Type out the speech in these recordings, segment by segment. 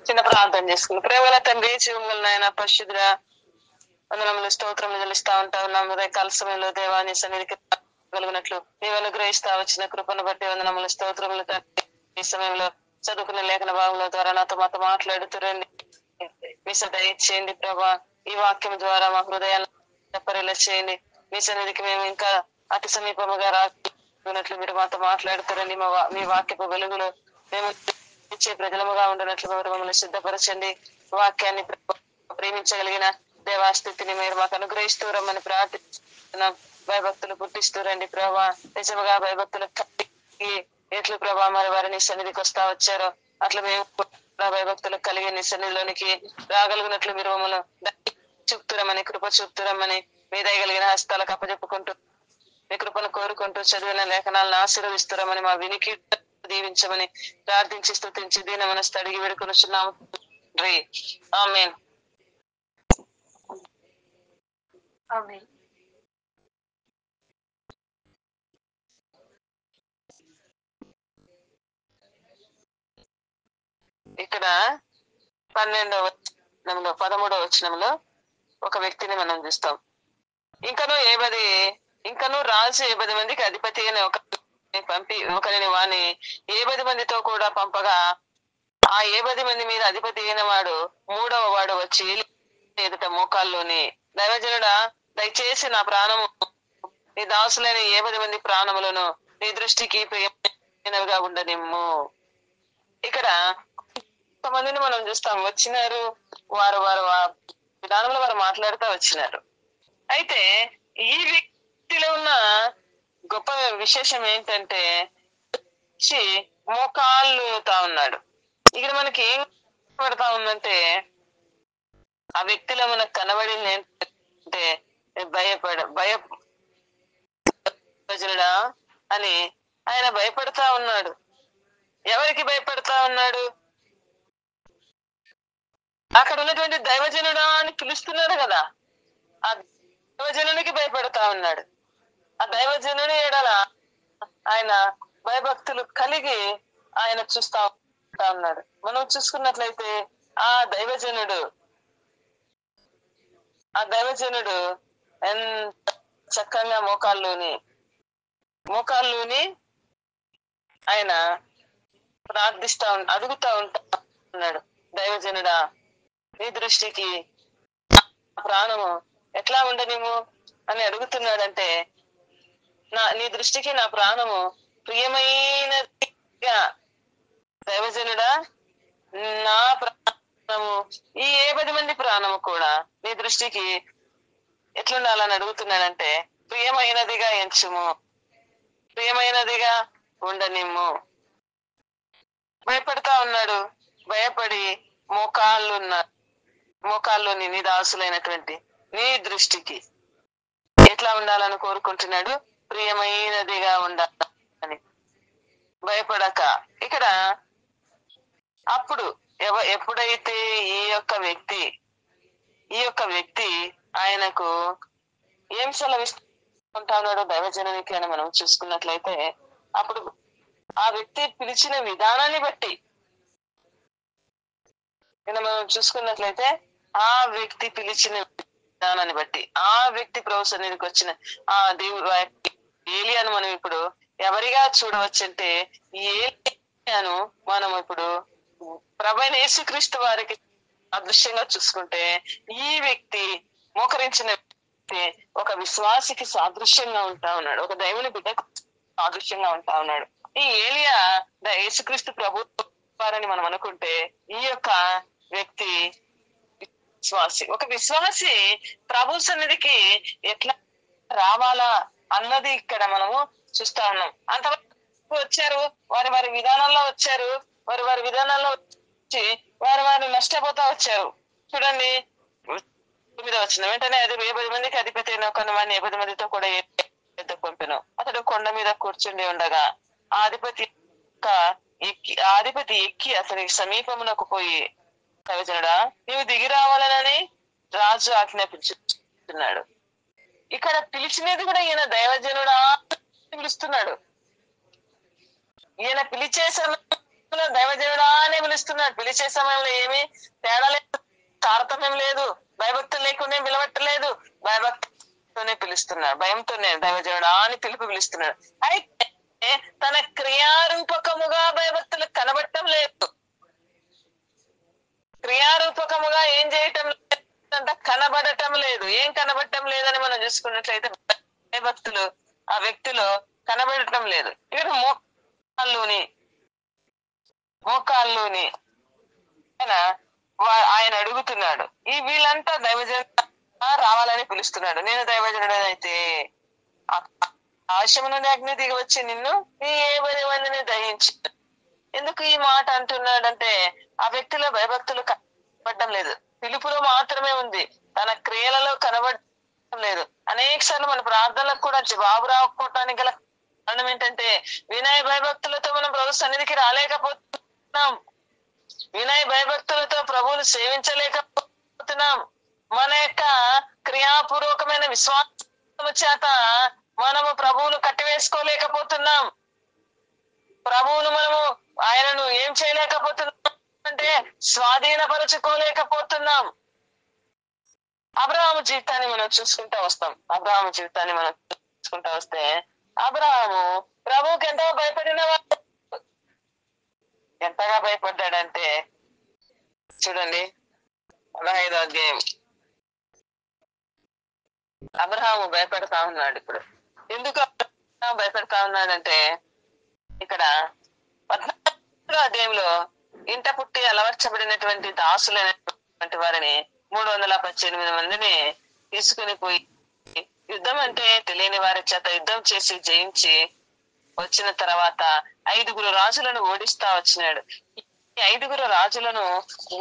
చిన్న ప్రార్థన చేసుకున్నాం. ప్రేమల తండ్రి, జీవముల నాయన, పరిశుద్ధుడా, వందనములు స్తోత్రములు చెల్లిస్తా ఉంటా ఉన్నాము. కాల సమయంలో దేవాన్ని సన్నిధికి కలిగినట్లు నీవు అనుగ్రహిస్తా వచ్చిన కృపను బట్టి వందనములు స్తోత్రములు తండ్రి. ఈ సమయంలో చదువుకున్న లేఖన భాగంలో ద్వారా నాతో మాతో మాట్లాడుతురండి. మీ దయచేయండి ప్రభా. ఈ వాక్యం ద్వారా మా హృదయాన్ని పరిల చేయండి. మీ సన్నిధికి మేము ఇంకా అతి సమీపముగా రాకున్నట్లు మీరు మాతో మాట్లాడుతారండి. మీ వాక్యపు వెలుగులో మేము ఇచ్చే ప్రజలముగా ఉండనట్లు మమ్మల్ని సిద్ధపరచండి. వాక్యాన్ని ప్రేమించగలిగిన దేవాస్థితిని మీరు మాకు అనుగ్రహిస్తూ రమ్మని ప్రార్థిస్తున్నాం. భయభక్తులు పుట్టిస్తూ రండి ప్రభా. నిజముగా భయభక్తులు కలిగి ఎట్లు ప్రభా మరి వారిని సన్నిధికి వస్తా వచ్చారో అట్లా మేము భయభక్తులకు కలిగి నీ సన్నిధిలోనికి రాగలిగినట్లు మీరు మమ్మల్ని చూపుతురమని, కృప చూపుతురమని మీ దయగలిగిన హస్తాలకు అప్పచెప్పుకుంటూ మీ కృపను కోరుకుంటూ చదివిన లేఖనాలను ఆశీర్వదిస్తురమని మా వినికి దీవించమని ప్రార్థించి స్తుతించి దీని మనసు అడిగి వేడుకొనుచున్నాము. ఆమేన్. ఇక్కడ 12వ వచనంలో 13వ వచనంలో ఒక వ్యక్తిని మనం చూస్తాం. ఇంకను రాజు 70 మందికి అధిపతి అయిన పంపి ఒకరిని వాని 70 మందితో కూడా పంపగా ఆ 70 మంది మీద అధిపతి అయిన వాడు 3వ వాడు వచ్చి ఎదుట మోకాల్లోని, దైవజనుడా, దయచేసి నా ప్రాణము నీ దాసులైన 70 మంది ప్రాణములను నీ దృష్టికి ప్రియమైనవిగా ఉండనిమ్ము. ఇక్కడ కొంతమందిని మనం చూస్తాం. వచ్చినారు, వారు విధానంలో వారు మాట్లాడుతూ వచ్చినారు. అయితే ఈ వ్యక్తిలో ఉన్న గొప్ప విశేషం ఏంటంటే మోకాళ్ళుతా ఉన్నాడు. ఇక్కడ మనకి ఏం పడతా ఉందంటే ఆ వ్యక్తిలో మనకు కనబడింది ఏంటంటే భయజనుడా అని ఆయన భయపడతా ఉన్నాడు. ఎవరికి భయపడతా ఉన్నాడు? అక్కడ ఉన్నటువంటి దైవజనుడా అని పిలుస్తున్నారు కదా, ఆ దైవజనునికి భయపడతా ఉన్నాడు. ఆ దైవజనుని ఎడల ఆయన భయభక్తులు కలిగి ఆయన చూస్తా ఉన్నాడు. మనం చూసుకున్నట్లయితే ఆ దైవజనుడు ఎంత చక్కగా మోకాల్లోని ఆయన అడుగుతా ఉన్నాడు. దైవజనుడా, నీ దృష్టికి ప్రాణము ఎట్లా ఉండనిము అని అడుగుతున్నాడంటే, నీ దృష్టికి నా ప్రాణము ప్రియమైనదిగా, దైవజనుడా నా ప్రాణము ఈ 70 మంది ప్రాణము కూడా నీ దృష్టికి ఎట్లుండాలని అడుగుతున్నాడంటే, ప్రియమైనదిగా ఎంచుము, ప్రియమైనదిగా ఉండనిమ్ము. భయపడతా ఉన్నాడు. భయపడి మోకాల్లోని నీ దాసులైనటువంటి నీ దృష్టికి ఎట్లా ఉండాలని కోరుకుంటున్నాడు? ప్రియమైనదిగా ఉండాలని. భయపడక ఇక్కడ అప్పుడు ఎప్పుడైతే ఈ యొక్క వ్యక్తి ఆయనకు ఏం సెలవిస్తుంటా ఉన్నాడో దైవజనునికి అని మనం చూసుకున్నట్లయితే, అప్పుడు ఆ వ్యక్తి పిలిచిన విధానాన్ని బట్టి మనం చూసుకున్నట్లయితే ఆ వ్యక్తి పిలిచిన విధానాన్ని బట్టి, ఆ వ్యక్తి ప్రభు సన్నిధికి వచ్చిన ఆ దేవుడు ఏలియాను మనం ఇప్పుడు ఎవరిగా చూడవచ్చంటే, ఏలియాను మనం ఇప్పుడు ప్రభువైన యేసుక్రీస్తు వారికి అదృశ్యంగా చూసుకుంటే, ఈ వ్యక్తి మోకరించిన వ్యక్తి ఒక విశ్వాసికి సాదృశ్యంగా ఉంటా ఉన్నాడు, ఒక దైవుని బిడ్డకు సాదృశ్యంగా ఉంటా ఉన్నాడు. ఈ ఏలియా యేసుక్రీస్తు ప్రభు వారని మనం అనుకుంటే, ఈ యొక్క వ్యక్తి ఒక విశ్వాసి ప్రభు సన్నిధికి ఎట్లా రావాలా అన్నది ఇక్కడ మనము చూస్తా ఉన్నాం. అంతవరకు వచ్చారు, వారి విధానంలో వచ్చారు, వారి విధానాల్లో వచ్చి వారు నష్టపోతా వచ్చారు. చూడండి, 9వ వచనం, వెంటనే అది 70 మందికి అధిపతి అయిన కొన్ని వాడిని 70 మందితో కూడా పంపెను. అతడు కొండ మీద కూర్చుండి ఉండగా ఆ అధిపతి ఎక్కి అతనికి సమీపమునకు పోయి, దైవజనుడా, నీవు దిగి రావాలని రాజు ఆజ్ఞాపించున్నాడు. ఇక్కడ పిలిచినది కూడా ఈయన దైవజనుడా పిలుస్తున్నాడు. ఈయన పిలిచే సమయం దైవజనుడా అని పిలుస్తున్నాడు. పిలిచే సమయంలో ఏమి తేడా లేదు, తారతమ్యం లేదు, భయభక్తులు లేకుండా పిలవట్టలేదు, భయభక్తితోనే పిలుస్తున్నాడు. భయంతోనే దైవజనుడా అని పిలుస్తున్నాడు. అయితే తన క్రియారూపకముగా భయభక్తులు కనబడటం లేదు. క్రియారూపకముగా ఏం చేయటం లేదంట, కనబడటం లేదు. ఏం కనబడటం లేదని మనం చూసుకున్నట్లయితే భయభక్తులు ఆ వ్యక్తిలో కనబడటం లేదు. ఇక్కడ మోకాల్లోని ఆయన అడుగుతున్నాడు. వీళ్ళంతా దైవజనుడు రావాలని పిలుస్తున్నాడు. నేను దైవజనుడైతే ఆకాశము నుండి అగ్ని దిగి వచ్చి నిన్ను ఈ 70 మందిని దహించి. ఎందుకు ఈ మాట అంటున్నాడంటే ఆ వ్యక్తిలో భయభక్తులు కనబడడం లేదు, పిలుపులో మాత్రమే ఉంది, తన క్రియలలో కనబడటం లేదు. అనేక సార్లు మన ప్రార్థనలకు కూడా జవాబు రాకపోవటానికి గల కారణం ఏంటంటే వినయ భయభక్తులతో మనం ప్రభు సన్నిధికి రాలేకపోతున్నాం, వినయ భయభక్తులతో ప్రభువును సేవించలేకపోతున్నాం. మన యొక్క క్రియాపూర్వకమైన విశ్వాసము చేత మనము ప్రభువును కట్టివేసుకోలేకపోతున్నాం. ప్రభువును మనము ఆయనను ఏం చేయలేకపోతున్నాం అంటే స్వాధీనపరచుకోలేకపోతున్నాం. అబ్రహాము జీవితాన్ని మనం చూసుకుంటా వస్తాం. అబ్రహాము జీవితాన్ని మనం చూసుకుంటా వస్తే అబ్రహాము ప్రభువుకి ఎంతో భయపడిన వాడు. ఎంతగా భయపడ్డాడంటే చూడండి 15వ అధ్యాయం. అబ్రహాము భయపడతా ఉన్నాడు. ఇప్పుడు ఎందుకు భయపడతా ఉన్నాడంటే ఇక్కడ 14వ అధ్యాయంలో ఇంట పుట్టి అలవర్చబడినటువంటి దాసులైనటువంటి వారిని 318 మందిని తీసుకుని పోయి యుద్ధం అంటే తెలియని వారి చేత యుద్ధం చేసి జయించి వచ్చిన తర్వాత 5 రాజులను ఓడిస్తా వచ్చినాడు. ఈ 5 రాజులను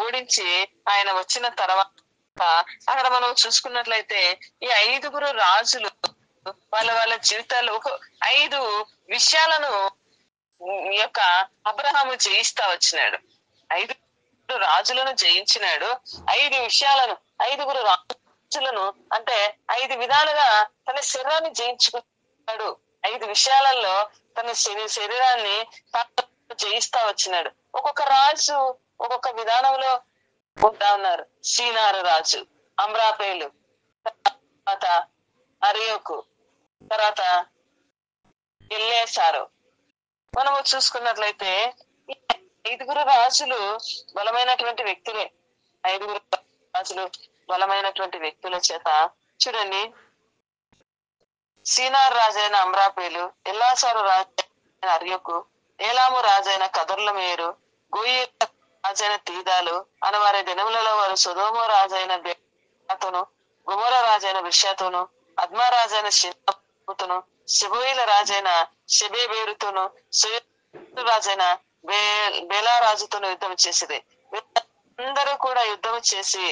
ఓడించి ఆయన వచ్చిన తర్వాత అక్కడ మనం చూసుకున్నట్లయితే ఈ 5 రాజులు వాళ్ళ జీవితాల్లో 5 విషయాలను ఈ యొక్క అబ్రహాము జయిస్తా వచ్చినాడు. 5 రాజులను జయించినాడు. 5 విషయాలను 5 రాజులను అంటే 5 విధాలుగా తన శరీరాన్ని జయించుకున్నాడు. 5 విషయాలలో తన శరీరాన్ని జయిస్తా వచ్చినాడు. ఒక్కొక్క రాజు ఒక్కొక్క విధానంలో ఉంటా ఉన్నారు. సీనారు రాజు, అమ్రాపేలు, తర్వాత అరియోకు, తర్వాత ఎల్లేసారు. మనము చూసుకున్నట్లయితే 5 రాజులు బలమైనటువంటి వ్యక్తులే. 5 రాజులు బలమైనటువంటి వ్యక్తుల చేత చూడండి, సీనార్ రాజైన అమ్రాపేలు, ఎల్లాసారు రాజైన అర్యకు, ఏలాము రాజైన కదర్లమేరు, గోయి రాజైన తీదాలు అని వారి దినములలో వారు సొదోము రాజైన బేతను, గుమర రాజైన విషయతోను, అద్మా రాజైన షితును, శిబోయిల రాజైన షెబేబేరుతోను, రాజైన బేలా రాజుతోను యుద్ధం చేసేది. అందరూ కూడా యుద్ధం చేసి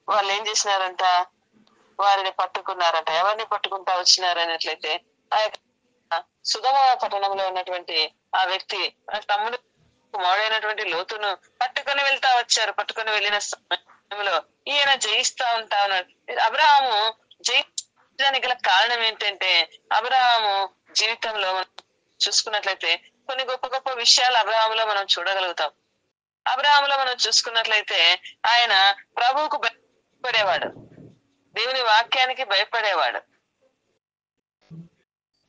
వాళ్ళు ఏం చేసినారంట, వారిని పట్టుకున్నారంట. ఎవరిని పట్టుకుంటా వచ్చినారన్నట్లయితే ఆ యొక్క సుధమ పట్టణంలో ఉన్నటువంటి ఆ వ్యక్తి తమ్ముడు కుమారుడైనటువంటి లోతును పట్టుకొని వెళ్తా వచ్చారు. పట్టుకొని వెళ్ళిన సమయంలో ఈయన జయిస్తా ఉంటా ఉన్నాడు. అబ్రహాము జయించడానికి గల కారణం ఏంటంటే అబ్రహాము జీవితంలో చూసుకున్నట్లయితే కొన్ని గొప్ప గొప్ప విషయాలు అబ్రహాములో మనం చూడగలుగుతాం. అబ్రహాములో మనం చూసుకున్నట్లయితే ఆయన ప్రభువుకు భయపడేవాడు, దేవుని వాక్యానికి భయపడేవాడు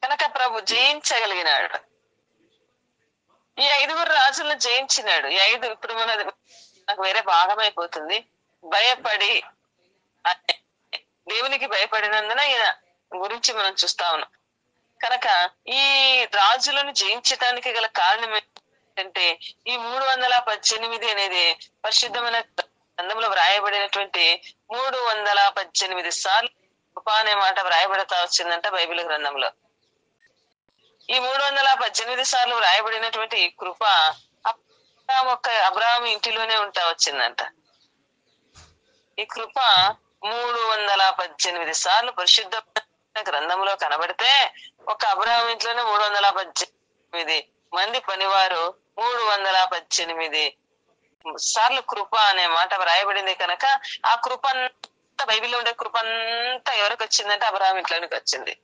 కనుక ప్రభు జయించగలిగినాడు. ఈ 5 రాజులను జయించినాడు. ఈ 5 ఇప్పుడు నాకు వేరే భాగం అయిపోతుంది. భయపడి దేవునికి భయపడినందున ఈయన గురించి మనం చూస్తా ఉన్నాం. కనుక ఈ రాజులను జయించటానికి గల కారణం ఏంటంటే ఈ 318 అనేది పరిశుద్ధమైన గ్రంథంలో వ్రాయబడినటువంటి 318 సార్లు కృప అనే మాట వ్రాయబడతా వచ్చిందంట బైబిల్ గ్రంథంలో. ఈ 318 సార్లు వ్రాయబడినటువంటి ఈ కృప అబ్రహాము ఇంటిలోనే ఉంటా వచ్చిందంట. ఈ కృప 318 సార్లు పరిశుద్ధ గ్రంథంలో కనబడితే ఒక అబ్రహాము ఇంట్లోనే 318 మంది పనివారు 318 సార్లు కృప అనే మాట వ్రాయబడింది. కనుక ఆ కృప అంతా బైబిల్లో ఉండే కృప అంతా ఎవరికి వచ్చిందంటే అబ్రహాం ఇంట్లోనికి వచ్చింది.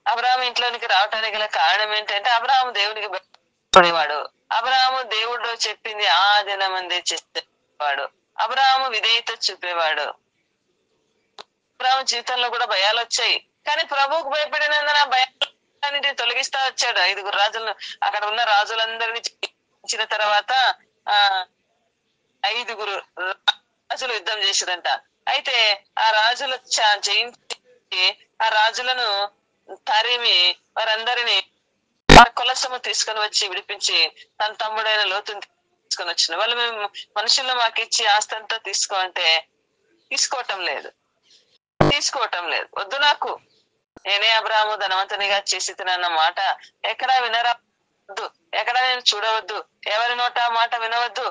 అబ్రహాం ఇంట్లోనికి రావటానికి గల కారణం ఏంటంటే అబ్రహాం దేవునికి వాడు అబ్రహాము దేవుడు చెప్పింది ఆ దినమందే చేసేవాడు. అబ్రహాము విధేయత చూపేవాడు. అబ్రహాము జీవితంలో కూడా భయాలు వచ్చాయి, కానీ ప్రభువుకు భయపడినందున భయాలన్నింటినీ తొలగిస్తా వచ్చాడు. 5 రాజులను, అక్కడ ఉన్న రాజులందరినీ జయించిన తర్వాత ఆ 5 రాజులు యుద్ధం చేసిరంట. అయితే ఆ రాజుల జయించి ఆ రాజులను తరిమి వారందరినీ కొలసము తీసుకొని వచ్చి విడిపించి తన తమ్ముడైన లోతుని తీసుకొని వచ్చిన వాళ్ళు, మేము మనుషులను మాకు ఇచ్చి ఆస్తి అంతా తీసుకో అంటే తీసుకోవటం లేదు. వద్దు, నాకు నేనే అబ్రాహాము ధనవంతునిగా చేసి తినన్న మాట ఎక్కడా వినరావద్దు, ఎక్కడా నేను చూడవద్దు, ఎవరి నోట మాట వినవద్దు.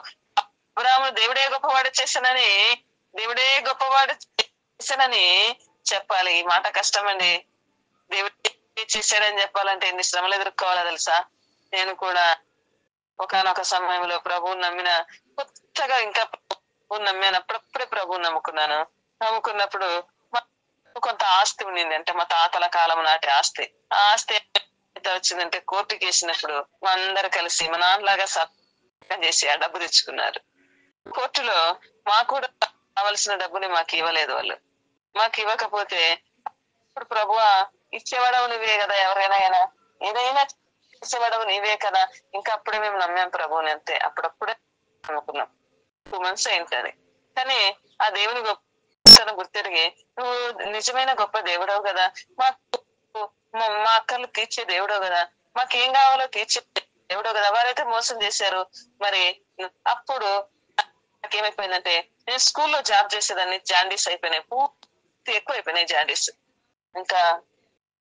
అబ్రాహాము దేవుడే గొప్పవాడు చేశానని చెప్పాలి. ఈ మాట కష్టమండి. దేవుడే చేశాడని చెప్పాలంటే ఎన్ని శ్రమలు ఎదుర్కోవాలో తెలుసా. నేను కూడా ఒకనొక సమయంలో ప్రభువుని కొత్తగా ఇంకా ప్రభువుని నమ్మానప్పుడప్పుడే ప్రభువుని నమ్ముకున్నప్పుడు కొంత ఆస్తి ఉండింది. అంటే మా తాతల కాలం నాటి ఆస్తి. ఆ ఆస్తి వచ్చిందంటే కోర్టుకి వేసినప్పుడు మా అందరు కలిసి మా నాన్నలాగా సత్యం చేసి ఆ డబ్బు తెచ్చుకున్నారు. కోర్టులో మాకు కూడా కావలసిన డబ్బుని మాకు ఇవ్వలేదు వాళ్ళు. మాకు ఇవ్వకపోతే ఇప్పుడు ప్రభువా ఇచ్చేవాడవు నువ్వే కదా, ఎవరైనా ఏదైనా ఇచ్చేవాడవు నీవే కదా. ఇంకా అప్పుడే మేము నమ్మాం ప్రభువుని, అంతే. అప్పుడప్పుడే నమ్ముకున్నాం. 2 months అయింటది. కానీ ఆ దేవుని గొప్ప గుర్తెరిగి నువ్వు నిజమైన గొప్ప దేవుడవు కదా, మా అక్కలు తీర్చే దేవుడవు కదా, మాకేం కావాలో తీర్చే దేవుడవు కదా. వారైతే మోసం చేశారు. మరి అప్పుడు నాకేమైపోయిందంటే, నేను స్కూల్లో జాబ్ చేసేదాన్ని, జాండీస్ అయిపోయినాయి, పూర్తి ఎక్కువ అయిపోయినాయి జాండీస్. ఇంకా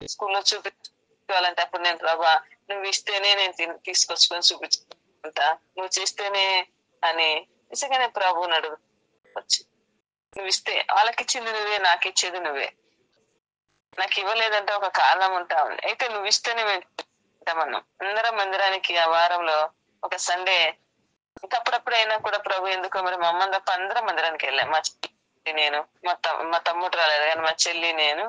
స్కూల్లో చూపించాలంటే అప్పుడు నేను ప్రభా నువ్వు ఇస్తేనే నేను తీసుకొచ్చుకొని చూపించుకుంటా, నువ్వు చేస్తేనే అని నిజంగానే ప్రభువుని అడుగు వచ్చి, నువ్వు ఇస్తే వాళ్ళకి ఇచ్చింది నువ్వే, నాకు ఇచ్చేది నువ్వే. నాకు ఇవ్వలేదంటే ఒక కారణం ఉంటా ఉంది. అయితే నువ్వు ఇస్తేనే మనం అందరం మందిరానికి ఆ వారంలో ఒక సండే ఇంకప్పుడప్పుడు అయినా కూడా ప్రభు ఎందుకో మరి మా అమ్మ తప్ప అందరం మందిరానికి వెళ్ళాం. మా చెల్లి నేను, మా తమ్ముడు రాలేదు కానీ మా చెల్లి నేను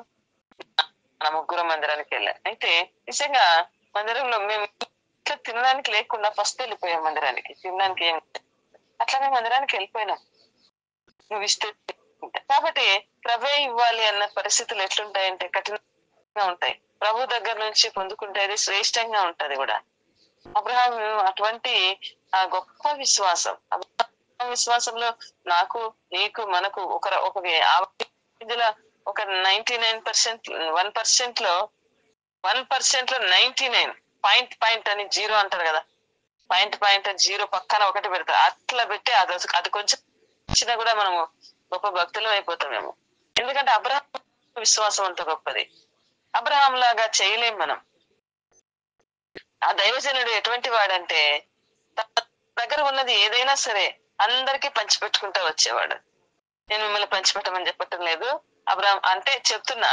మన ముగ్గురు మందిరానికి వెళ్ళాం. అయితే నిజంగా మందిరంలో మేము ఇట్లా తినడానికి లేకుండా ఫస్ట్ వెళ్ళిపోయాం మందిరానికి. తినడానికి ఏం అట్లానే మందిరానికి వెళ్ళిపోయినాం. నువ్వు ఇస్తే. కాబట్టి ప్రభే ఇవ్వాలి అన్న పరిస్థితులు ఎట్లుంటాయంటే కఠినంగా ఉంటాయి. ప్రభు దగ్గర నుంచి పొందుకుంటే అది శ్రేష్టంగా ఉంటది కూడా. అబ్రహాం అటువంటి ఆ గొప్ప విశ్వాసం, విశ్వాసంలో నాకు, నీకు, మనకు ఇందులో ఒక 99%, 1% లో 99 పాయింట్ అని 0 అంటారు కదా, పాయింట్ 0 పక్కన 1 పెడతారు. అట్లా పెట్టి అది కొంచెం ఇచ్చినా కూడా మనము గొప్ప భక్తులం అయిపోతామేమో. ఎందుకంటే అబ్రహాం విశ్వాసం అంత గొప్పది. అబ్రహాం లాగా చేయలేం మనం. ఆ దైవజనుడు ఎటువంటి వాడంటే తన దగ్గర ఉన్నది ఏదైనా సరే అందరికీ పంచిపెట్టుకుంటూ వచ్చేవాడు. నేను మిమ్మల్ని పంచిపెట్టమని చెప్పటం లేదు, అబ్రహాం అంటే చెప్తున్నా.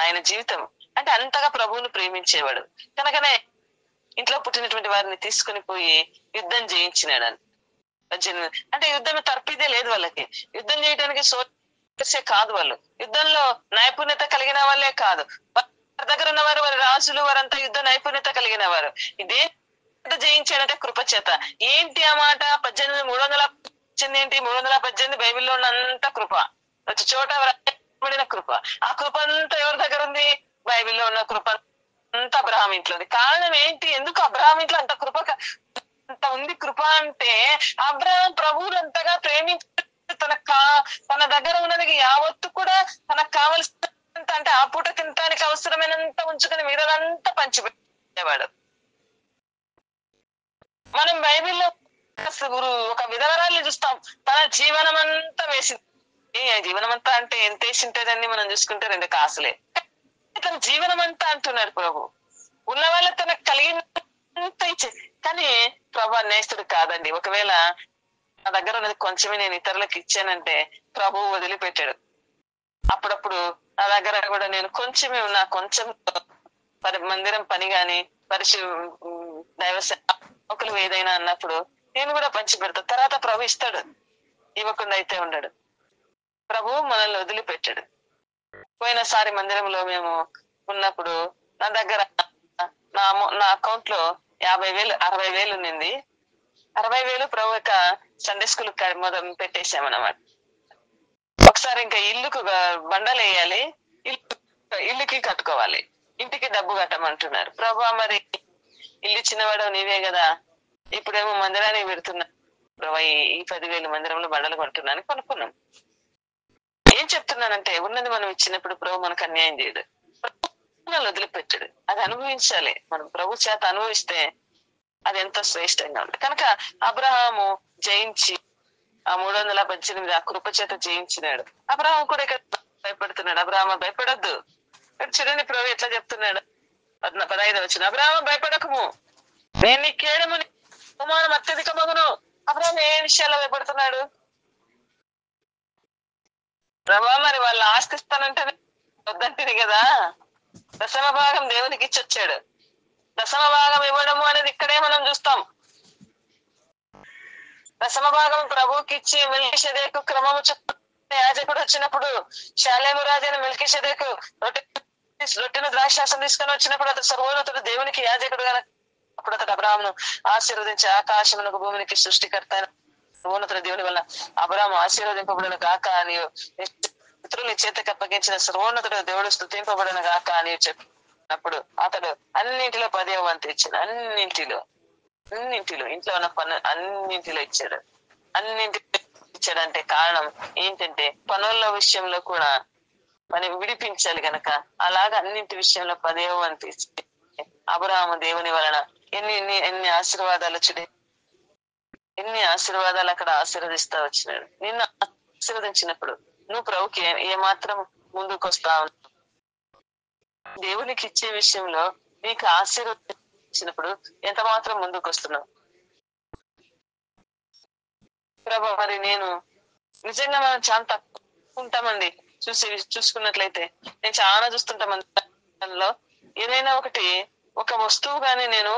ఆయన జీవితం అంటే అంతగా ప్రభువును ప్రేమించేవాడు కనుకనే ఇంట్లో పుట్టినటువంటి వారిని తీసుకుని పోయి యుద్ధం చేయించినాడు. అంటే యుద్ధం తర్పిదే లేదు వాళ్ళకి. యుద్ధం చేయడానికి సోర్సే కాదు, వాళ్ళు యుద్ధంలో నైపుణ్యత కలిగిన వాళ్ళే కాదు, వారి దగ్గర ఉన్న వారు, వారి రాజులు, వారంతా యుద్ధ నైపుణ్యత కలిగిన వారు. ఇదే జయించాడంటే కృపచేత. ఏంటి ఆ మాట? 318 ఏంటి? 318 బైబిల్లో ఉన్నంత కృప, ప్రతి చోట వ్రాయబడిన కృప. ఆ కృప అంతా ఎవరి దగ్గర ఉంది? బైబిల్లో ఉన్న కృప అంతా అబ్రహాం ఇంట్లో ఉంది. కారణం ఏంటి? ఎందుకు అబ్రహాం ఇంట్లో అంత కృప అంత ఉంది? కృప అంటే అబ్రహాం ప్రభువును అంతగా ప్రేమించి తన దగ్గర ఉన్నది యావత్తు కూడా తనకు కావలసినంత, అంటే ఆ పూట తినటానికి అవసరమైనంత ఉంచుకుని మిగతాదంతా పంచిపెట్టేవాడు. మనం బైబిల్లో ఒక విధవరాల్ని చూస్తాం, తన జీవనం అంతా వేసింది. జీవనం అంతా అంటే ఎంత వేసింటేదాన్ని మనం చూసుకుంటే 2 కాసులే. తన జీవనం అంతా అంటున్నాడు ప్రభు. ఉన్న వాళ్ళ తనకు కలిగినంత ఇచ్చే. కానీ ప్రభు అన్యాయస్తుడు కాదండి. ఒకవేళ నా దగ్గర ఉన్నది కొంచెమే నేను ఇతరులకు ఇచ్చానంటే ప్రభు వదిలిపెట్టాడు. అప్పుడప్పుడు నా దగ్గర కూడా నేను కొంచెమే ఉన్నా, కొంచెం మందిరం పని గాని దైవ సేవకులు ఏదైనా అన్నప్పుడు నేను కూడా పంచి పెడతా. తర్వాత ప్రభు ఇస్తాడు, ఇవ్వకుండా అయితే ఉండడు. ప్రభు మనల్ని వదిలిపెట్టాడు. పోయినసారి మందిరంలో మేము ఉన్నప్పుడు నా దగ్గర నా అకౌంట్ లో 50,000 60,000 ఉన్నింది. 60,000 ప్రభు యొక్క సండే స్కూల్ మొదలు పెట్టేశామన్నమాట. ఒకసారి ఇంకా ఇల్లుకు బండలు వేయాలి, ఇల్లుకి కట్టుకోవాలి, ఇంటికి డబ్బు కట్టమంటున్నారు. ప్రభా మరి ఇల్లు చిన్నవాడు నీవే కదా, ఇప్పుడేమో మందిరానికి పెడుతున్నా ప్రభా, ఈ 10,000 మందిరంలో బండలు కొంటున్నాను కొనుక్కున్నాం. ఏం చెప్తున్నానంటే ఉన్నది మనం ఇచ్చినప్పుడు ప్రభు మనకు అన్యాయం చేయడు, వదిలిపెట్టాడు. అది అనుభవించాలి. మనం ప్రభు చేత అనుభవిస్తే అది ఎంతో శ్రేష్టంగా ఉంది. కనుక అబ్రహాము జయించి ఆ 318 ఆ కృప చేత జయించినాడు. అబ్రహాం కూడా ఇక్కడ భయపడుతున్నాడు. అబ్రహామ భయపడొద్దు. చూడండి ప్రభు ఎట్లా చెప్తున్నాడు. 15 వచ్చిన అబ్రహామ భయపడకము, నేను నీ కేడము, అవమానం అత్యధిక మగును. అబ్రహాం ఏ విషయాల్లో భయపడుతున్నాడు? ప్రభా మరి వాళ్ళ ఆస్తిస్తానంటే వద్దంటిది కదా, దశమ భాగం దేవునికి ఇచ్చొచ్చాడు. దశమ భాగం ఇవ్వడము అనేది ఇక్కడే మనం చూస్తాం. దశమ భాగం ప్రభుకి ఇచ్చి మెల్కీషెదెకు క్రమము యాజకుడు వచ్చినప్పుడు, షాలేము రాజైన మెల్కీషెదెకు రొట్టెను ద్రాక్షాసం తీసుకొని వచ్చినప్పుడు అతడు సర్వోన్నతుడు దేవునికి యాజకుడు గనక అప్పుడు అతడు అబ్రహామును ఆశీర్వదించి ఆకాశమునకు భూమికి సృష్టికర్త సర్వోన్నతుడు దేవుని వల్ల అబ్రహాము ఆశీర్వదింపబడిన గాక అని, పితరుని చేతికి అప్పగించిన సర్వోన్నతుడు దేవుడు స్తుతింపబడిన గాక అని చెప్పినప్పుడు అతడు అన్నింటిలో 10వ వంతు ఇచ్చాడు. అన్నింటిలో ఇంట్లో ఉన్న పన్ను అన్నింటిలో ఇచ్చాడు. అన్నింటిలో ఇచ్చాడంటే కారణం ఏంటంటే పనుల విషయంలో కూడా మనం విడిపించాలి గనక అలాగా అన్నింటి విషయంలో 10వ వంతు ఇచ్చి అబ్రహాము దేవుని వలన ఎన్ని ఆశీర్వాదాలు చూడే, ఎన్ని ఆశీర్వాదాలు అక్కడ ఆశీర్వదిస్తా వచ్చినాడు. నిన్ను ఆశీర్వదించినప్పుడు నువ్వు ప్రభుకి ఏమాత్రం ముందుకు వస్తావు. దేవునికి ఇచ్చే విషయంలో నీకు ఆశీర్వదించినప్పుడు ఎంత మాత్రం ముందుకు వస్తున్నావు. ప్రభు మరి నేను నిజంగా మనం చాలా తక్కువ ఉంటామండి. చూసుకున్నట్లయితే నేను చాలా చూస్తుంటాం. ఏదైనా ఒక వస్తువు గాని, నేను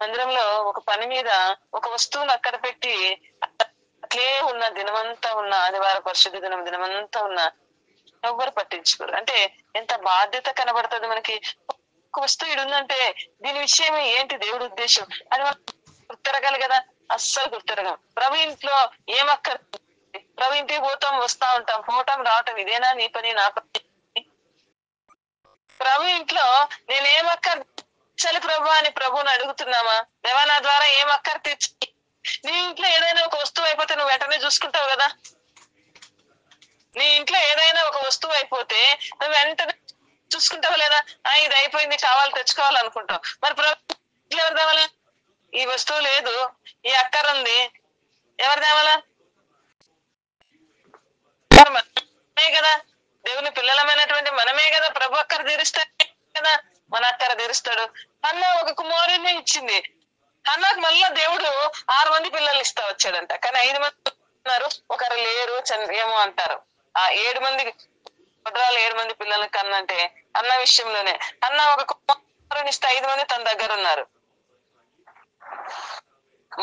మందిరంలో ఒక పని మీద ఒక వస్తువును అక్కడ పెట్టి అట్లే ఉన్న దినమంతా ఉన్న ఆదివార పరిశుద్ధ దినమంతా ఉన్న ఎవ్వరు పట్టించుకోరు. అంటే ఎంత బాధ్యత కనబడుతుంది మనకి. ఒక వస్తువు ఇడు ఉందంటే దీని విషయం ఏంటి, దేవుడి ఉద్దేశం అది మనం గుర్తిరగాలి కదా. అస్సలు గుర్తిరగం. ప్రభు ఇంట్లో ఏమక్కర్, ప్రభు ఇంటికి పోతాం, వస్తా ఉంటాం, పోవటం రావటం, ఇదేనా నీ పని నా పని. ప్రభు ఇంట్లో నేనేమక్కర్చాలి ప్రభు అని ప్రభుని అడుగుతున్నామా? దేవా నా ద్వారా ఏం అక్కర్ తీర్చి. నీ ఇంట్లో ఏదైనా ఒక వస్తువు అయిపోతే నువ్వు వెంటనే చూసుకుంటావు కదా. నీ ఇంట్లో ఏదైనా ఒక వస్తువు అయిపోతే నువ్వు వెంటనే చూసుకుంటావు లేదా? ఇది అయిపోయింది, కావాలి, తెచ్చుకోవాలనుకుంటావు. మరి ప్రభు ఇంట్లో ఎవరు తేవాలా? ఈ వస్తువు లేదు, ఈ అక్కర ఉంది, ఎవరు తేవాలా? మనమే కదా, దేవుని పిల్లలమైనటువంటి మనమే కదా ప్రభు అక్కర తీరుస్తాడు కదా, మన అక్కర తీరుస్తాడు. అన్న ఒక కుమారుని ఇచ్చింది. అన్నకు మళ్ళా దేవుడు 6 మంది పిల్లలు ఇస్తా వచ్చాడంట. కానీ 5 మంది ఉన్నారు, ఒకరు లేరు ఏమో అంటారు. ఆ 7 మంది 7 మంది పిల్లల కన్నంటే అన్న విషయంలోనే అన్న ఒక కుమారుని ఇస్తే 5 మంది తన దగ్గర ఉన్నారు.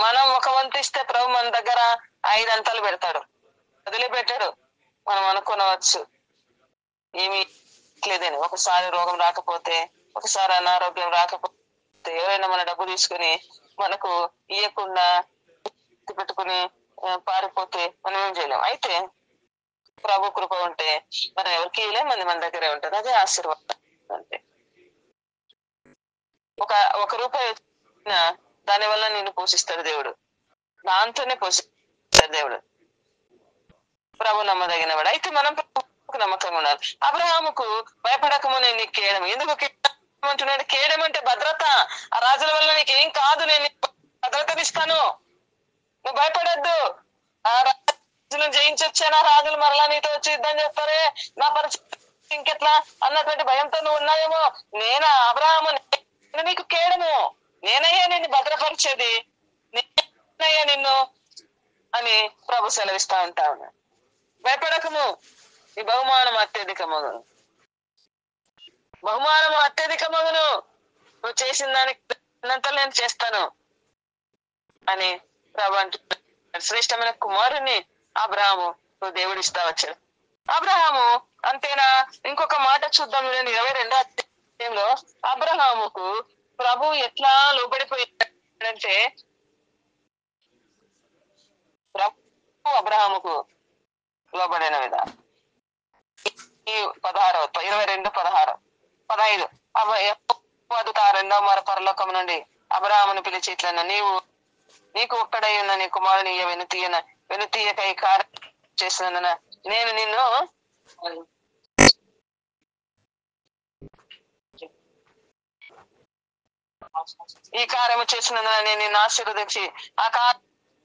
మనం ఒక వంతు ఇస్తే ప్రభు మన దగ్గర 5 అంతలు పెడతాడు, వదిలిపెట్టాడు. మనం అనుకోనవచ్చు ఏమీ లేదని. ఒకసారి రోగం రాకపోతే, ఒకసారి అనారోగ్యం రాకపోతే, ఎవరైనా మన డబ్బు తీసుకుని మనకు ఇయ్యకుండా పెట్టుకుని పారిపోతే మనం ఏం చేయలేం. అయితే ప్రభు కృప ఉంటే మనం ఎవరికి ఇయ్యలేం, మన దగ్గరే ఉంటుంది. అదే ఆశీర్వాదం. అంటే ఒక రూపాయి దాని వల్ల నిన్ను పోషిస్తాడు దేవుడు, దాంతోనే పోషిస్తాడు దేవుడు. ప్రభు నమ్మదగిన వాడు. అయితే మనం ప్రభుకు నమ్మకంగా ఉండాలి. అబ్రహాముకు భయపడకము నేను నీకు కేయడం. ఎందుకు అంటున్నాడు? కేయడం అంటే భద్రత. ఆ రాజుల వల్ల నీకేం కాదు, నేను భద్రతనిస్తాను, నువ్వు భయపడద్దు. ఆ రాజులను జయించొచ్చాను, ఆ రాజులు మరలా నీతో వచ్చి యుద్ధం చేస్తారే, నా పరిస్థితి ఇంకెట్లా అన్నటువంటి భయంతో నువ్వు ఉన్నాయేమో. నేను అబ్రహాము నీకు కేయడము, నేనయ్యా నిన్ను భద్రపరిచేది, నేనయ్యా నిన్ను అని ప్రభు సెలవిస్తా ఉంటా ఉన్నాడు. భయపడకము, ఈ బహుమానం అత్యధికమగును, బహుమానము అత్యధికమగును, నువ్వు చేసిన దానికి నేను చేస్తాను అని ప్రభు అంటున్నాడు. శ్రేష్టమైన కుమారుని అబ్రహాము నువ్వు దేవుడు ఇస్తా వచ్చాడు. అబ్రహాము అంతేనా? ఇంకొక మాట చూద్దాం. 22వ అధ్యాయంలో అబ్రహాముకు ప్రభు ఎట్లా లోబడిపోయాడంటే ప్రభు అబ్రహాముకు లోబడిన విధానం. ఈ 22:16-15 రెండవ మర పరలోకం నుండి అబ్రహామును పిలిచి ఇట్లన్నా, నీకు ఒక్కడై ఉన్న నీ కుమారుని వెనుతీయక ఈ కార్యం చేసినందున నేను నిన్ను ఆశీర్వదించి ఆ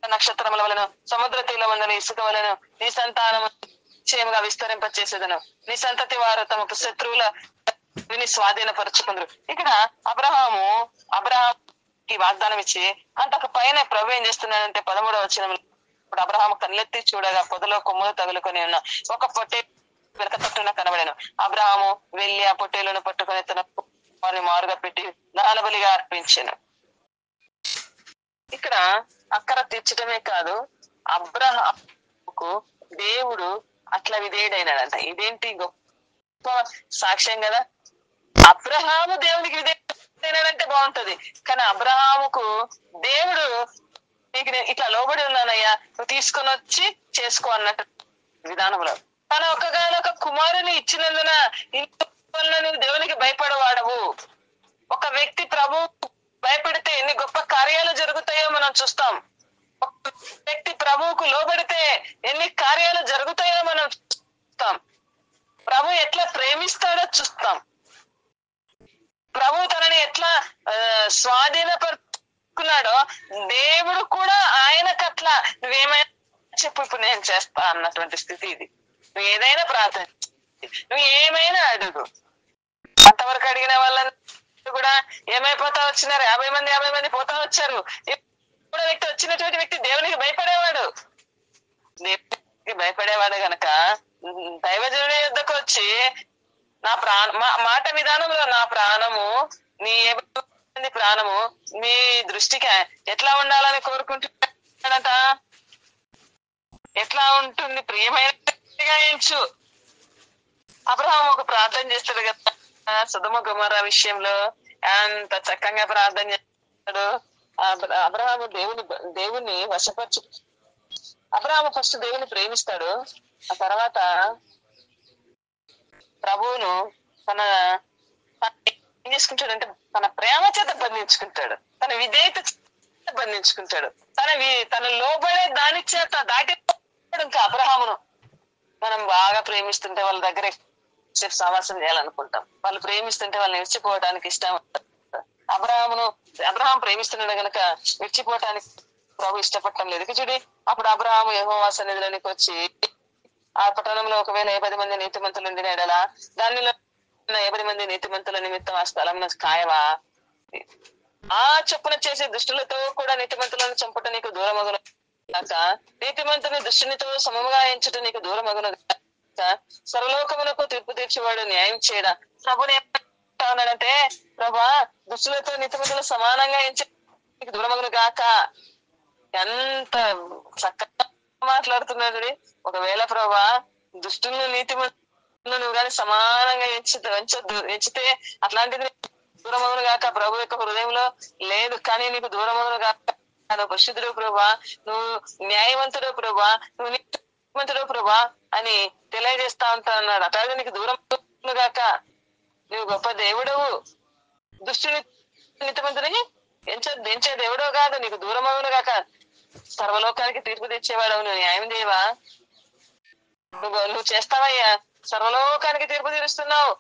నక్షత్రముల వలన సముద్ర తీల వందల ఇసుక వలన నీ సంతానము నిశ్చయముగా విస్తరింపచేసేదను. నీ సంతతి వారు తమ శత్రువుల విని స్వాధీనపరుచుకుందరు. ఇక్కడ అబ్రహాముకి వాగ్దానం ఇచ్చి అంతకు పైన ప్రభు ఏం చేస్తున్నాడంటే 13వ వచనంలో, ఇప్పుడు అబ్రహాము కళ్ళెత్తి చూడగా పొదలో కొమ్ములు తగులుకొని ఉన్న ఒక పొట్టే వెనకతట్టున కనబడాను. అబ్రహాము వెళ్లి ఆ పొట్టేలను పట్టుకుని తన వారిని మారుగా పెట్టి దహనబలిగా అర్పించాను. ఇక్కడ అక్కర తీర్చడమే కాదు, అబ్రహాముకు దేవుడు అట్లా విధేయుడైనాడంట. ఇదేంటి గొప్ప సాక్ష్యం కదా. అబ్రహాము దేవునికి విధేయుడైనాడంటే బాగుంటది, కానీ అబ్రహాముకు దేవుడు నీకు ఇట్లా లోబడి ఉన్నానయ్యా, నువ్వు తీసుకొని వచ్చి చేసుకో అన్నట్టు విధానంలో తన ఒక్కగానొక కుమారుని ఇచ్చినందున నువ్వు దేవునికి భయపడవాడవు. ఒక వ్యక్తి ప్రభు భయపడితే ఎన్ని గొప్ప కార్యాలు జరుగుతాయో మనం చూస్తాం. ఒక వ్యక్తి ప్రభువుకు లోబడితే ఎన్ని కార్యాలు జరుగుతాయో మనం చూస్తాం. ప్రభు ఎట్లా ప్రేమిస్తాడో చూస్తాం. ప్రభు తనని ఎట్లా స్వాధీనపరుచుకున్నాడో దేవుడు కూడా ఆయనకట్లా నువ్వేమైనా చెప్పు, ఇప్పుడు నేను చేస్తా అన్నటువంటి స్థితి ఇది. నువ్వు ఏదైనా ప్రార్థన, నువ్వు ఏమైనా అడుగు. అంతవరకు అడిగిన వాళ్ళని కూడా ఏమైపోతా వచ్చినారు, 50 మంది పోతా వచ్చారు. ఇప్పుడు వ్యక్తి వచ్చినటువంటి వ్యక్తి దేవునికి భయపడేవాడు గనక దైవజనుడి యుద్ధకు వచ్చి నా మాట విధానంలో నా ప్రాణము నీ ప్రాణము మీ దృష్టికి ఎట్లా ఉండాలని కోరుకుంటున్నాడట. ఎట్లా ఉంటుంది? ప్రియమైనగా ఎంచు. అబ్రహాము ఒక ప్రార్థన చేస్తాడు కదా సొదొమ గొమొర్రా విషయంలో, అంత చక్కగా ప్రార్థన చేస్తాడు. అబ్రహాము దేవుని వశపరచు. అబ్రహాము ఫస్ట్ దేవుని ప్రేమిస్తాడు, ఆ తర్వాత ప్రభువును తన ఏం చేసుకుంటాడంటే తన ప్రేమ చేత బంధించుకుంటాడు, తన విధేయత బంధించుకుంటాడు, తన లోబడే దాని చేత దాటి. ఇంకా అబ్రహామును మనం బాగా ప్రేమిస్తుంటే వాళ్ళ దగ్గర సహవాసం చేయాలనుకుంటాం. వాళ్ళు ప్రేమిస్తుంటే వాళ్ళని విడిచిపోవడానికి ఇష్టం. అబ్రహాం ప్రేమిస్తున్నాడు గనక విడిచిపోవటానికి ప్రభు ఇష్టపడటం లేదు. చూడి, అప్పుడు అబ్రహాము యెహోవా సన్నిధిలోనికి వచ్చి ఆ పట్టణంలో ఒకవేళ 50 మంది నీతిమంతులు ఉండిన ఎడల దానిలో 50 మంది నీతిమంతుల నిమిత్తం ఆ స్థలం కాయవా? ఆ చొప్పున చేసే దుష్టులతో కూడా నీతిమంతులను చంపుట నీకు దూరమగును గాక, నీతిమంతుని దుష్టునితో సమముగా ఎంచుట నీకు దూరమగును గాక, సర్వలోకమునకు తీర్పు తీర్చేవాడు న్యాయం చేయడా. ప్రభుని ఏమంటానంటే, ప్రభా దుష్టులతో నీతిమంతులు సమానంగా ఎంచే నీకు దూరమగును గాక. ఎంత చక్కగా మాట్లాడుతున్నాడు. ఒకవేళ ప్రభా దుష్టులను నీతిమంతులను నువ్వు కానీ సమానంగా ఎంచితే అట్లాంటిది దూరమగును గాక ప్రభు యొక్క హృదయంలో లేదు. కానీ నీకు దూరమగును గాక, నువ్వు పరిశుద్ధుడు ప్రభా, నువ్వు న్యాయవంతుడు ప్రభా, నువ్వు నీతిమంతుడు ప్రభా అని తెలియజేస్తా ఉంటా అన్నాడు. అట్లాగే నీకు దూరమగును గాక, నువ్వు గొప్ప దేవుడవు, దుష్టుని నీతిమంతుని ఎంచే దేవుడవు కాదు, నీకు దూరమగును గాక, సర్వలోకానికి తీర్పు తెచ్చేవాడవు, నువ్వు న్యాయం చేయవా? నువ్వు చేస్తావయ్యా, సర్వలోకానికి తీర్పు తీరుస్తున్నావు.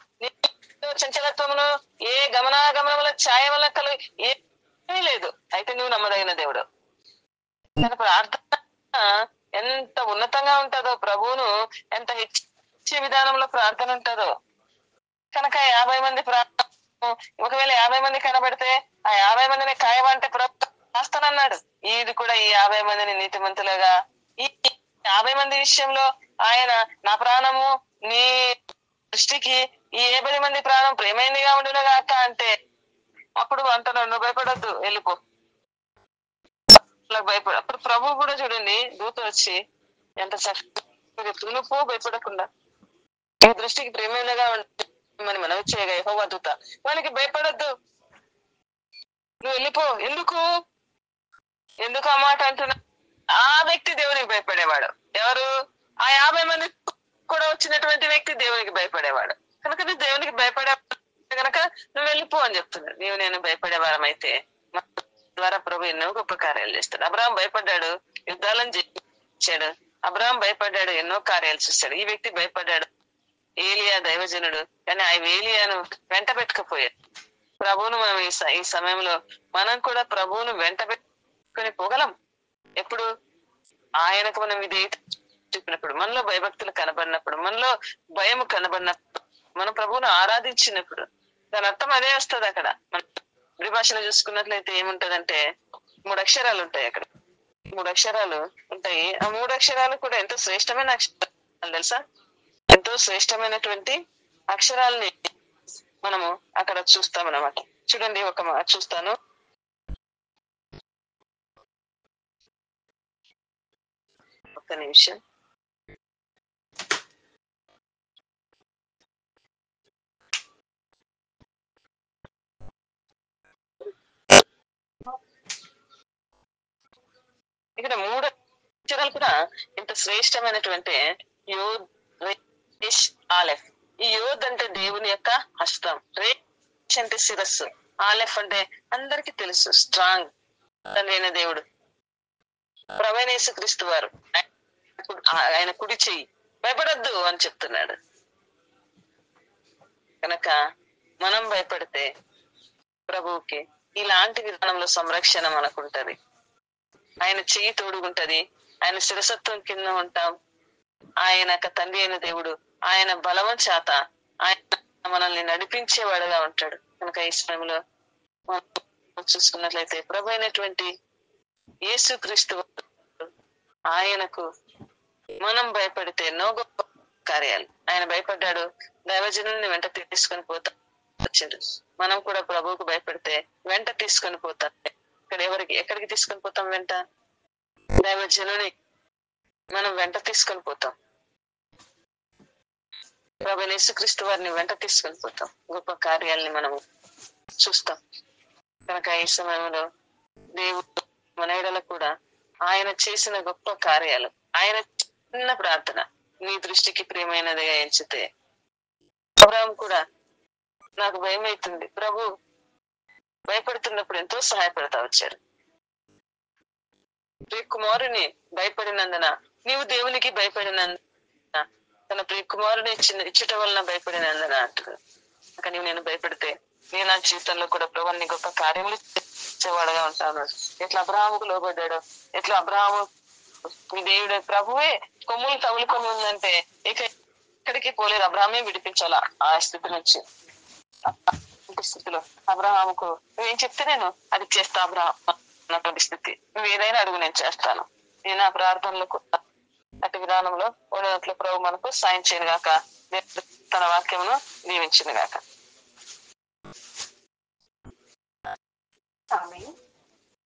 చంచలత్వమును ఏ గమనాగమనముల ఛాయ వల్ల ఏమీ లేదు. అయితే నువ్వు నమ్మదగిన దేవుడు. తన ప్రార్థన ఎంత ఉన్నతంగా ఉంటుందో, ప్రభువును ఎంత హెచ్చే విధానంలో ప్రార్థన ఉంటుందో. కనుక 50 మంది ప్రార్థన, ఒకవేళ 50 మంది కనబడితే ఆ 50 మందిని కాయమంటే ప్రభు చేస్తానన్నాడు. ఇది కూడా ఈ 50 మందిని నీతిమంతులుగా, ఈ 50 మంది విషయంలో ఆయన నా ప్రాణము నీ దృష్టికి ఈ 50 మంది ప్రాణం ప్రేమైనదిగా ఉండును గాక అంటే, అప్పుడు అంటున్నాడు నువ్వు భయపడొద్దు, వెళ్ళిపో, భయపడు. అప్పుడు ప్రభు కూడా చూడండి, దూత వచ్చి ఎంత చక్కగా తునుపు భయపడకుండా ఈ దృష్టికి ప్రేమైనగా ఉండమని మనవి చేయగా యెహోవా దూత, వాళ్ళకి భయపడొద్దు, నువ్వు వెళ్ళిపో. ఎందుకు ఎందుకు ఆ మాట అంటున్నా? ఆ వ్యక్తి దేవునికి భయపడేవాడు. ఎవరు? ఆ 50 మంది కూడా వచ్చినటువంటి వ్యక్తి దేవునికి భయపడేవాడు. కనుక నువ్వు దేవునికి భయపడే కనుక నువ్వు వెళ్ళిపో అని చెప్తున్నాడు. నీవు నేను భయపడే వారం అయితే మన ద్వారా ప్రభు ఎన్నో గొప్ప కార్యాలు చేస్తాడు. అబ్రహాం భయపడ్డాడు, యుద్ధాలను చేశాడు. అబ్రహాం భయపడ్డాడు, ఎన్నో కార్యాలు చేశాడు. ఈ వ్యక్తి భయపడ్డాడు, ఏలియా దైవజనుడు, కానీ ఆ ఏలియాను వెంట పెట్టుకుపోయాడు. ప్రభువును మనం ఈ సమయంలో మనం కూడా ప్రభువును వెంట పెట్టుకుని పోగలం. ఎప్పుడు? ఆయనకు మనం విధేయత చూపినప్పుడు, మనలో భయభక్తులు కనబడినప్పుడు, మనలో భయం కనబడినప్పుడు, మనం ప్రభువును ఆరాధించినప్పుడు. దాని అర్థం అదే వస్తుంది అక్కడ. మన భాషలో చూసుకున్నట్లయితే ఏముంటదంటే 3 అక్షరాలు ఉంటాయి అక్కడ. 3 అక్షరాలు ఉంటాయి. ఆ 3 అక్షరాలు కూడా ఎంతో శ్రేష్టమైన అక్షరాలు తెలుసా? ఎంతో శ్రేష్టమైనటువంటి అక్షరాలని మనము అక్కడ చూస్తాం అన్నమాట. చూడండి, ఒక చూస్తాను. ఒక్క నిమిషం. ఇక్కడ 3 అక్షరాలు కూడా ఎంత శ్రేష్టమైనటువంటి యోద్, రేష్, ఆలెఫ్. ఈ యోద్ అంటే దేవుని యొక్క హస్తం, రేష్ అంటే శిరస్సు, ఆలెఫ్ అంటే అందరికి తెలుసు స్ట్రాంగ్ తండ్రి అయిన దేవుడు, ప్రభువైన యేసుక్రీస్తు వారు. ఆయన కుడి చెయ్యి, భయపడొద్దు అని చెప్తున్నాడు. కనుక మనం భయపడితే ప్రభువుకి ఇలాంటి విధానంలో సంరక్షణ మనకుంటది. ఆయన చెయ్యి తోడుగుంటది, ఆయన శిరసత్వం కింద ఉంటాం. ఆయన తండ్రి అయిన దేవుడు, ఆయన బలవం చేత ఆయన మనల్ని నడిపించేవాడుగా ఉంటాడు. కనుక ఈ సమయంలో చూసుకున్నట్లయితే ప్రభు అయినటువంటి యేసుక్రీస్తు ఆయనకు మనం భయపడితే ఎన్నో గొప్ప కార్యాలు. ఆయన భయపడ్డాడు, దైవజనుల్ని వెంట తీసుకొని పోతా వచ్చిండు. మనం కూడా ప్రభువుకు భయపడితే వెంట తీసుకొని పోతాం. ఇక్కడ ఎక్కడికి తీసుకొని పోతాం? వెంట దైవజనుని మనం వెంట తీసుకొని పోతాం. ప్రభువైన యేసుక్రీస్తు వారిని వెంట తీసుకొని పోతాం. గొప్ప కార్యాలని మనము చూస్తాం. కనుక ఈ సమయంలో దేవుడు మన ఎడల కూడా ఆయన చేసిన గొప్ప కార్యాలు, ఆయన చిన్న ప్రార్థన నీ దృష్టికి ప్రియమైనదిగా ఎంచితే, అబ్రహాం కూడా నాకు భయం అవుతుంది, ప్రభు భయపడుతున్నప్పుడు ఎంతో సహాయపడతా వచ్చారు. ప్రియ కుమారుని భయపడినందున నీవు దేవునికి భయపడినందున, తన ప్రియ కుమారుని ఇచ్చుట వలన భయపడినందున అంటారు. కనుక నీవు నేను భయపడితే నేను నా జీవితంలో కూడా ప్రభుని గొప్ప కార్యములు చేసేవాడుగా ఉంటాను. ఎట్లా అబ్రహాముకు లోబడ్డాడు, ఎట్లా అబ్రహాము మీ దేవుడు ప్రభువే కొమ్ములు తగులుకొని ఉందంటే ఎక్కడికి పోలేదు, అబ్రహామే విడిపించాలా ఆ స్థితి నుంచి. స్థితిలో అబ్రహాముకు నువ్వేం చెప్తే నేను అది చేస్తా అబ్రహాం అన్నటువంటి స్థితి. నువ్వు ఏదైనా అడుగు, నేను చేస్తాను. నేను ఆ ప్రార్థనలకు అటు విధానంలో ఉండేట్లు ప్రభు మనకు సాయం చేయను గాక, తన వాక్యమును దీవించిన గాక.